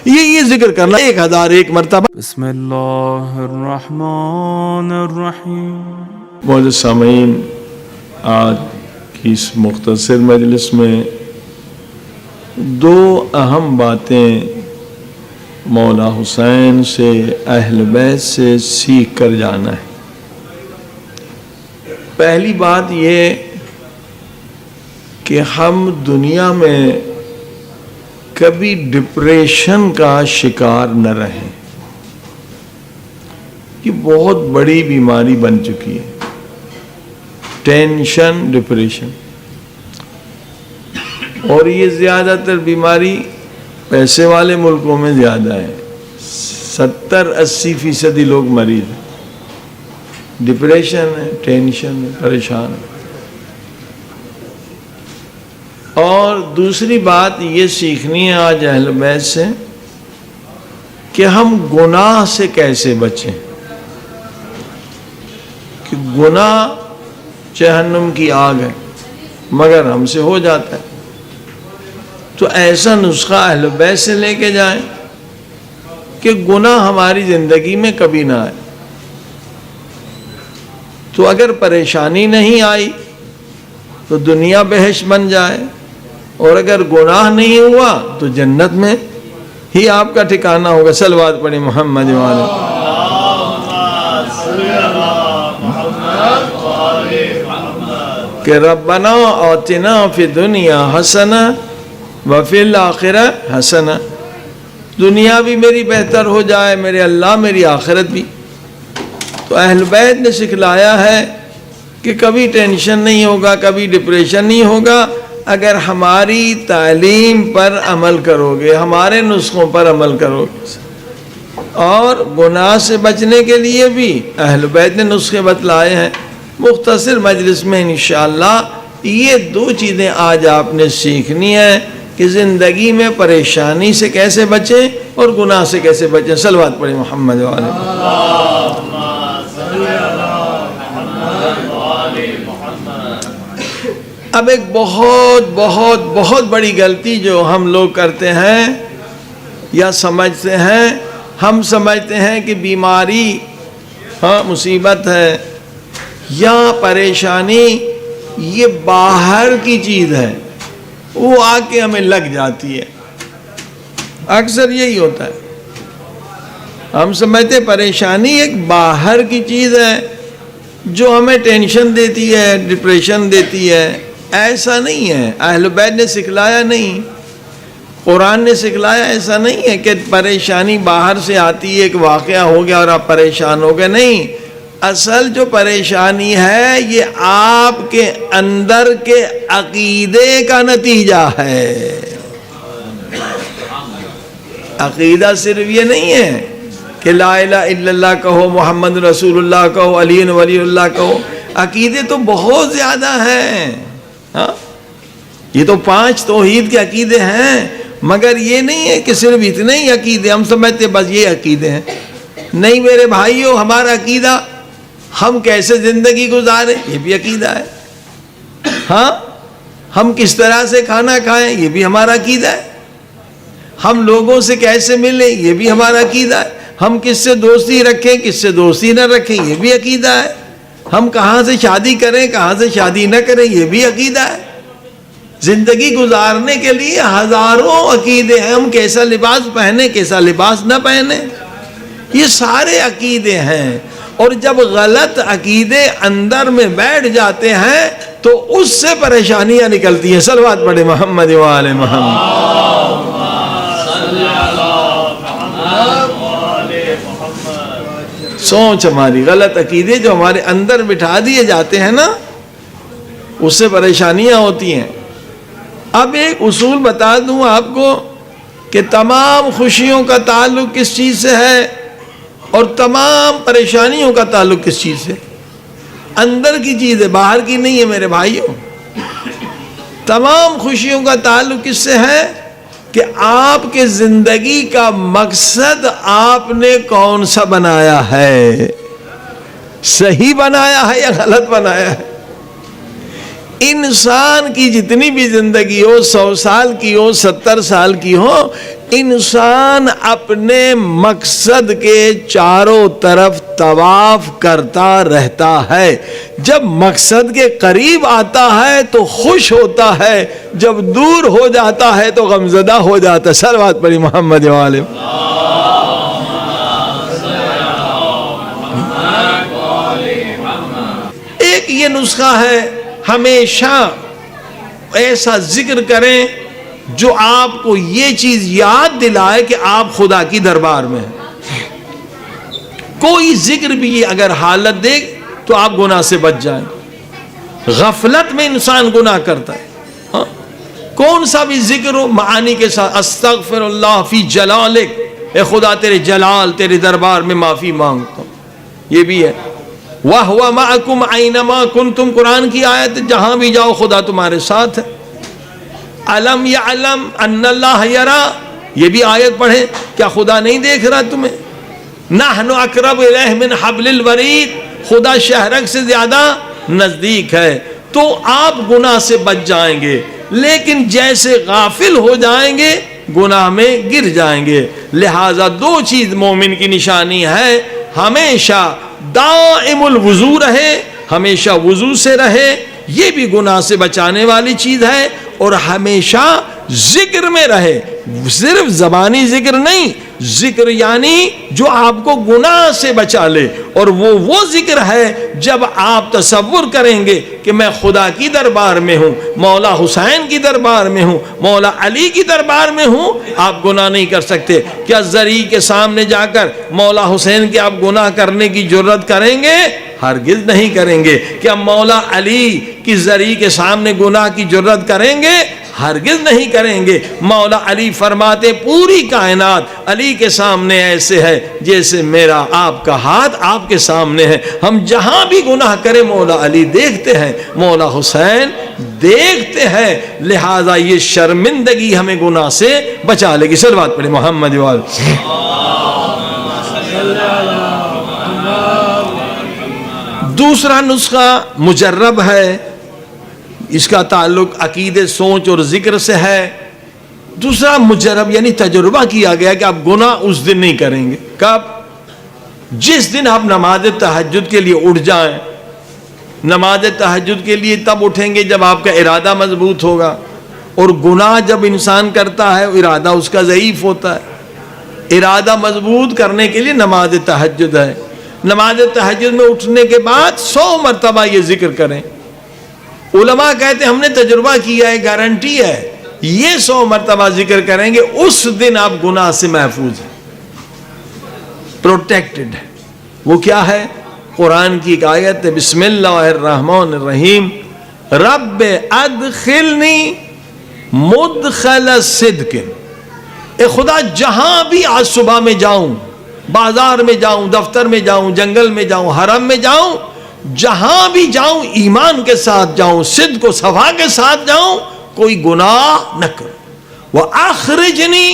یہ ذکر کرنا 1001 مرتبہ۔ بسم اللہ الرحمن الرحیم۔ معزز سامعین، آج کی اس مختصر مجلس میں دو اہم باتیں مولا حسین سے، اہل بیت سے سیکھ کر جانا ہے۔ پہلی بات یہ کہ ہم دنیا میں کبھی ڈپریشن کا شکار نہ رہیں۔ یہ بہت بڑی بیماری بن چکی ہے، ٹینشن، ڈپریشن، اور یہ زیادہ تر بیماری پیسے والے ملکوں میں زیادہ ہے۔ 70-80% لوگ مریض ہیں، ڈپریشن ہے، ٹینشن ہے، پریشان ہے۔ اور دوسری بات یہ سیکھنی ہے آج اہل بیت سے کہ ہم گناہ سے کیسے بچیں، کہ گناہ جہنم کی آگ ہے مگر ہم سے ہو جاتا ہے۔ تو ایسا نسخہ اہل بیت سے لے کے جائیں کہ گناہ ہماری زندگی میں کبھی نہ آئے۔ تو اگر پریشانی نہیں آئی تو دنیا بہشت بن جائے، اور اگر گناہ نہیں ہوا تو جنت میں ہی آپ کا ٹھکانہ ہوگا۔ صلوات پڑھیں محمد والے۔ کہ ربنا آتنا فی الدنیا حسنہ وفی الآخرہ حسنہ، دنیا بھی میری بہتر ہو جائے میرے اللہ، میری آخرت بھی۔ تو اہل بیت نے سکھلایا ہے کہ کبھی ٹینشن نہیں ہوگا، کبھی ڈپریشن نہیں ہوگا اگر ہماری تعلیم پر عمل کرو گے، ہمارے نسخوں پر عمل کرو گے۔ اور گناہ سے بچنے کے لیے بھی اہل بیت نے نسخے بتلائے ہیں۔ مختصر مجلس میں انشاءاللہ یہ دو چیزیں آج آپ نے سیکھنی ہے کہ زندگی میں پریشانی سے کیسے بچیں اور گناہ سے کیسے بچیں۔ صلوات پڑھیں محمد والے۔ اب ایک بہت بہت بہت بڑی غلطی جو ہم لوگ کرتے ہیں یا سمجھتے ہیں، ہم سمجھتے ہیں کہ بیماری مصیبت ہے یا پریشانی یہ باہر کی چیز ہے، وہ آ کے ہمیں لگ جاتی ہے۔ اکثر یہی ہوتا ہے، ہم سمجھتے پریشانی ایک باہر کی چیز ہے جو ہمیں ٹینشن دیتی ہے، ڈپریشن دیتی ہے۔ ایسا نہیں ہے، اہل بیت نے سکھلایا نہیں، قرآن نے سکھلایا ایسا نہیں ہے کہ پریشانی باہر سے آتی ہے، ایک واقعہ ہو گیا اور آپ پریشان ہو گئے۔ نہیں، اصل جو پریشانی ہے یہ آپ کے اندر کے عقیدے کا نتیجہ ہے۔ عقیدہ صرف یہ نہیں ہے کہ لا الہ الا اللہ کہو، محمد رسول اللہ کہو، علی ولی اللہ کہو۔ عقیدے تو بہت زیادہ ہیں، یہ تو 5 توحید کے عقیدے ہیں، مگر یہ نہیں ہے کہ صرف اتنے ہی عقیدے ہم سمجھتے بس یہ عقیدے ہیں۔ نہیں میرے بھائیو، ہمارا عقیدہ ہم کیسے زندگی گزاریں یہ بھی عقیدہ ہے۔ ہم کس طرح سے کھانا کھائیں یہ بھی ہمارا عقیدہ ہے۔ ہم لوگوں سے کیسے ملیں یہ بھی ہمارا عقیدہ ہے۔ ہم کس سے دوستی رکھیں، کس سے دوستی نہ رکھیں یہ بھی عقیدہ ہے۔ ہم کہاں سے شادی کریں، کہاں سے شادی نہ کریں یہ بھی عقیدہ ہے۔ زندگی گزارنے کے لیے ہزاروں عقیدے ہیں، ہم کیسا لباس پہنیں، کیسا لباس نہ پہنیں، یہ سارے عقیدے ہیں۔ اور جب غلط عقیدے اندر میں بیٹھ جاتے ہیں تو اس سے پریشانیاں نکلتی ہیں۔ صلوات پڑھیں محمد وآل محمد۔ سوچ ہماری، غلط عقیدے جو ہمارے اندر بٹھا دیے جاتے ہیں نا، اس سے پریشانیاں ہوتی ہیں۔ اب ایک اصول بتا دوں آپ کو کہ تمام خوشیوں کا تعلق کس چیز سے ہے اور تمام پریشانیوں کا تعلق کس چیز سے؟ اندر کی چیز ہے، باہر کی نہیں ہے میرے بھائیوں۔ تمام خوشیوں کا تعلق کس سے ہے کہ آپ کے زندگی کا مقصد آپ نے کون سا بنایا ہے، صحیح بنایا ہے یا غلط بنایا ہے۔ انسان کی جتنی بھی زندگی ہو، 100 سال کی ہو، 70 سال کی ہو، انسان اپنے مقصد کے چاروں طرف طواف کرتا رہتا ہے. جب مقصد کے قریب آتا ہے تو خوش ہوتا ہے, جب دور ہو جاتا ہے تو غمزدہ ہو جاتا ہے. صلوات پڑھی محمد والے. ایک یہ نسخہ ہے, ہمیشہ ایسا ذکر کریں جو آپ کو یہ چیز یاد دلائے کہ آپ خدا کی دربار میں ہیں. کوئی ذکر بھی اگر حالت دے تو آپ گناہ سے بچ جائیں. غفلت میں انسان گناہ کرتا ہے. ہاں؟ کون سا بھی ذکر ہو معانی کے ساتھ, استغفر اللہ فی جلالک, اے خدا تیرے جلال تیرے دربار میں معافی مانگتا ہوں, یہ بھی ہے. وَهُوَ مَعَكُمْ أَيْنَمَا كُنْتُمْ, قرآن کی آیت, جہاں بھی جاؤ خدا تمہارے ساتھ ہے. علم یعلم ان اللہ یرا, یہ بھی آیت پڑھیں, کیا خدا نہیں دیکھ رہا تمہیں؟ نحن اقرب الیہ من حبل الورید, خدا شہرک سے زیادہ نزدیک ہے. تو آپ گناہ سے بچ جائیں گے, لیکن جیسے غافل ہو جائیں گے گناہ میں گر جائیں گے. لہذا دو چیز مومن کی نشانی ہے, ہمیشہ دائم الوضو رہے, ہمیشہ وضو سے رہے, یہ بھی گناہ سے بچانے والی چیز ہے. اور ہمیشہ ذکر میں رہے, صرف زبانی ذکر نہیں, ذکر یعنی جو آپ کو گناہ سے بچا لے. اور وہ ذکر ہے جب آپ تصور کریں گے کہ میں خدا کی دربار میں ہوں, مولا حسین کی دربار میں ہوں, مولا علی کی دربار میں ہوں, آپ گناہ نہیں کر سکتے. کیا زری کے سامنے جا کر مولا حسین کے آپ گناہ کرنے کی جرت کریں گے؟ ہرگز نہیں کریں گے. کیا مولا علی کی زری کے سامنے گناہ کی جرت کریں گے؟ ہرگز نہیں کریں گے. مولا علی فرماتے پوری کائنات علی کے سامنے ایسے ہے جیسے میرا آپ کا ہاتھ آپ کے سامنے ہے. ہم جہاں بھی گناہ کریں مولا علی دیکھتے ہیں, مولا حسین دیکھتے ہیں. لہذا یہ شرمندگی ہمیں گناہ سے بچا لے گی. صلوات پڑھیں محمد وال. دوسرا نسخہ مجرب ہے, اس کا تعلق عقیدے, سوچ اور ذکر سے ہے. دوسرا مجرب یعنی تجربہ کیا گیا کہ آپ گناہ اس دن نہیں کریں گے. کب؟ جس دن آپ نماز تہجد کے لیے اٹھ جائیں. نماز تہجد کے لیے تب اٹھیں گے جب آپ کا ارادہ مضبوط ہوگا. اور گناہ جب انسان کرتا ہے ارادہ اس کا ضعیف ہوتا ہے. ارادہ مضبوط کرنے کے لیے نماز تہجد ہے. نماز تہجد میں اٹھنے کے بعد 100 مرتبہ یہ ذکر کریں. علماء کہتے ہیں ہم نے تجربہ کیا ہے, گارنٹی ہے, یہ 100 مرتبہ ذکر کریں گے اس دن آپ گناہ سے محفوظ ہیں, پروٹیکٹڈ ہیں. وہ کیا ہے؟ قرآن کی ایک آیت ہے, بسم اللہ الرحمن الرحیم, رب ادخلنی مدخل صدق. اے خدا جہاں بھی آج صبح میں جاؤں, بازار میں جاؤں, دفتر میں جاؤں, جنگل میں جاؤں, حرم میں جاؤں, جہاں بھی جاؤں ایمان کے ساتھ جاؤں, صدق و صفا کے ساتھ جاؤں, کوئی گناہ نہ کروں. وَأَخْرِجْنِي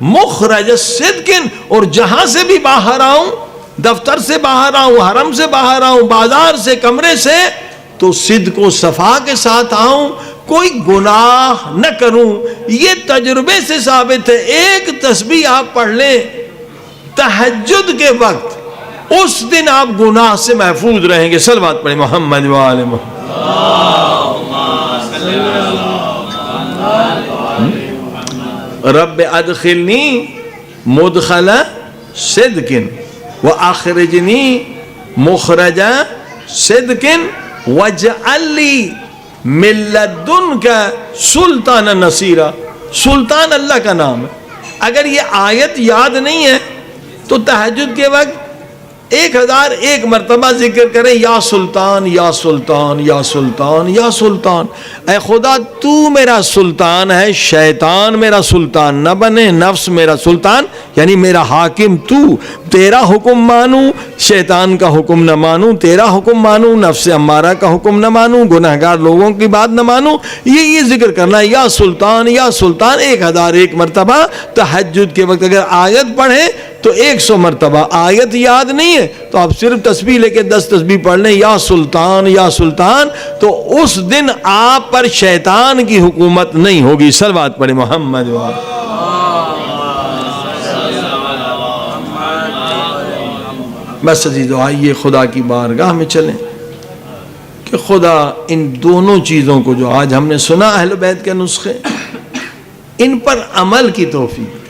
مُخْرَجَ صِدْقٍ, اور جہاں سے بھی باہر آؤں, دفتر سے باہر آؤں, حرم سے باہر آؤں, بازار سے, کمرے سے, تو صدق و صفا کے ساتھ آؤں, کوئی گناہ نہ کروں. یہ تجربے سے ثابت ہے. ایک تسبیح آپ پڑھ لیں تہجد کے وقت, اس دن آپ گناہ سے محفوظ رہیں گے. صلوات پڑھیں محمد وآل محمد. رب ادخلنی مدخل صدق واخرجنی مخرج صدق واجعل لی من لدنک سلطانا نصیرا. سلطان اللہ کا نام ہے. اگر یہ آیت یاد نہیں ہے تو تہجد کے وقت 1001 مرتبہ ذکر کریں, یا سلطان یا سلطان یا سلطان یا سلطان. اے خدا تو میرا سلطان ہے, شیطان میرا سلطان نہ بنے, نفس میرا سلطان یعنی میرا حاکم تو. تیرا حکم مانوں, شیطان کا حکم نہ مانوں, تیرا حکم مانوں, نفس امارہ کا حکم نہ مانوں, گناہگار لوگوں کی بات نہ مانوں. یہ ذکر کرنا, یا سلطان یا سلطان, 1001 مرتبہ تہجد کے وقت. اگر آیت پڑھیں تو 100 مرتبہ. آیت یاد نہیں ہے تو آپ صرف تسبیح لے کے 10 تسبیح پڑھ لیں, یا سلطان یا سلطان, تو اس دن آپ پر شیطان کی حکومت نہیں ہوگی. صلوات پڑھیں محمد. بس عزیزو آئیے خدا کی بارگاہ میں چلیں کہ خدا ان دونوں چیزوں کو جو آج ہم نے سنا اہل بیت کے نسخے، ان پر عمل کی توفیق